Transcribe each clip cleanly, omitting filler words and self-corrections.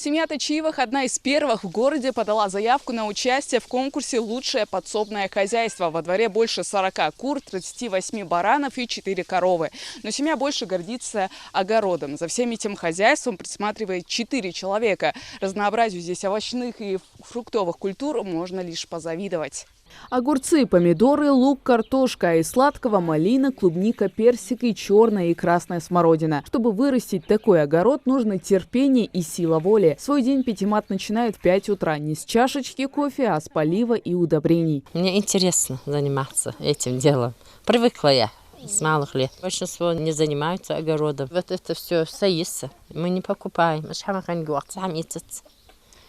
Семья Точиевых, одна из первых в городе, подала заявку на участие в конкурсе «Лучшее подсобное хозяйство». Во дворе больше 40 кур, 38 баранов и 4 коровы. Но семья больше гордится огородом. За всем этим хозяйством присматривает 4 человека. Разнообразию здесь овощных и фруктовых культур можно лишь позавидовать. Огурцы, помидоры, лук, картошка, а из сладкого малина, клубника, персик и черная и красная смородина. Чтобы вырастить такой огород, нужно терпение и сила воли. Свой день Пятимат начинает в 5 утра не с чашечки кофе, а с полива и удобрений. Мне интересно заниматься этим делом. Привыкла я с малых лет. Большинство не занимаются огородом. Вот это все саится. Мы не покупаем.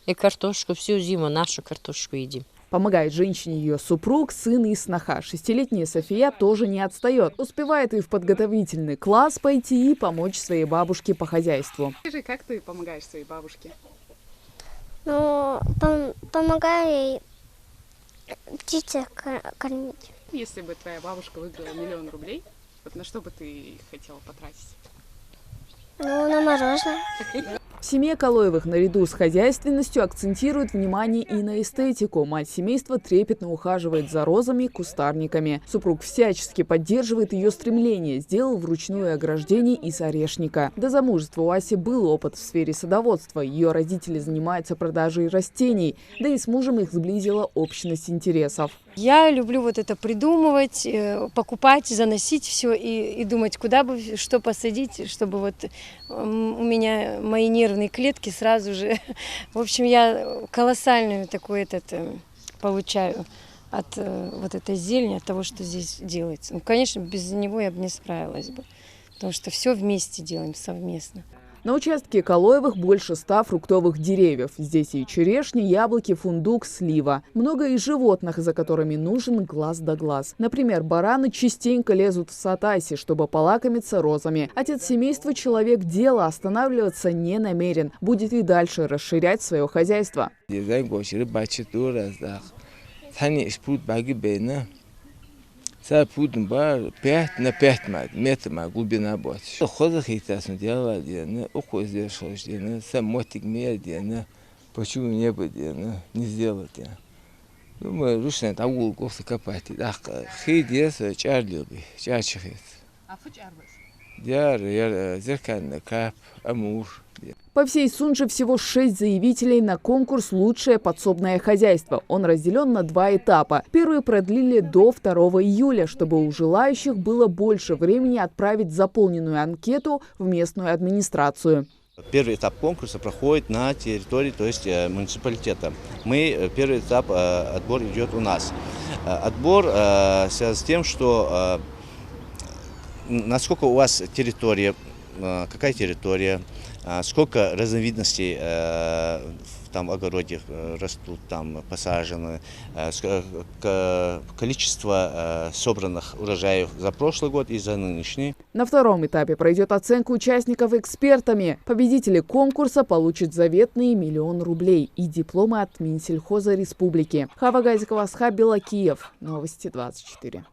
И картошку всю зиму, нашу картошку едим. Помогает женщине ее супруг, сын и сноха. 6-летняя София тоже не отстает. Успевает и в подготовительный класс пойти, и помочь своей бабушке по хозяйству. Скажи, как ты помогаешь своей бабушке? Ну, помогаю ей птицы кормить. Если бы твоя бабушка выиграла 1 000 000 рублей, вот на что бы ты хотела потратить? Ну, на мороженое. В семье Калоевых наряду с хозяйственностью акцентирует внимание и на эстетику. Мать семейства трепетно ухаживает за розами и кустарниками. Супруг всячески поддерживает ее стремление. Сделал вручную ограждение из орешника. До замужества у Аси был опыт в сфере садоводства. Ее родители занимаются продажей растений. Да и с мужем их сблизила общность интересов. Я люблю вот это придумывать, покупать, заносить все и думать, куда бы что посадить, чтобы вот у меня мои нервные клетки сразу же. В общем, я колоссальную такой получаю от вот этой зелени, от того, что здесь делается. Ну, конечно, без него я бы не справилась бы, потому что все вместе делаем, совместно. На участке Калоевых больше 100 фруктовых деревьев. Здесь и черешни, яблоки, фундук, слива. Много и животных, за которыми нужен глаз да глаз. Например, бараны частенько лезут в сад Аси, чтобы полакомиться розами. Отец семейства – человек дела, останавливаться не намерен. Будет и дальше расширять свое хозяйство. Пудом бар 5 на 5 метров глубина будет. Хода хитасну делала, ухо сделал, самотик медиа, почему не будет, не сделать. Думаю, ручно там уголку копать. Ах, хидес, чарлюби, чарчихит. А фучарбас? Диар, зеркальный кап, амур. По всей Сунже всего 6 заявителей на конкурс «Лучшее подсобное хозяйство». Он разделен на 2 этапа. Первый продлили до 2 июля, чтобы у желающих было больше времени отправить заполненную анкету в местную администрацию. Первый этап конкурса проходит на территории, то есть муниципалитета. Первый этап отбор идет у нас. Отбор связан с тем, что насколько у вас территория, какая территория, сколько разновидностей в огороде растут, там посажены, количество собранных урожаев за прошлый год и за нынешний. На втором этапе пройдет оценка участников экспертами. Победители конкурса получат заветные 1 000 000 рублей и дипломы от Минсельхоза Республики. Хава Газикова, Асхаб Белакиев. Новости 24.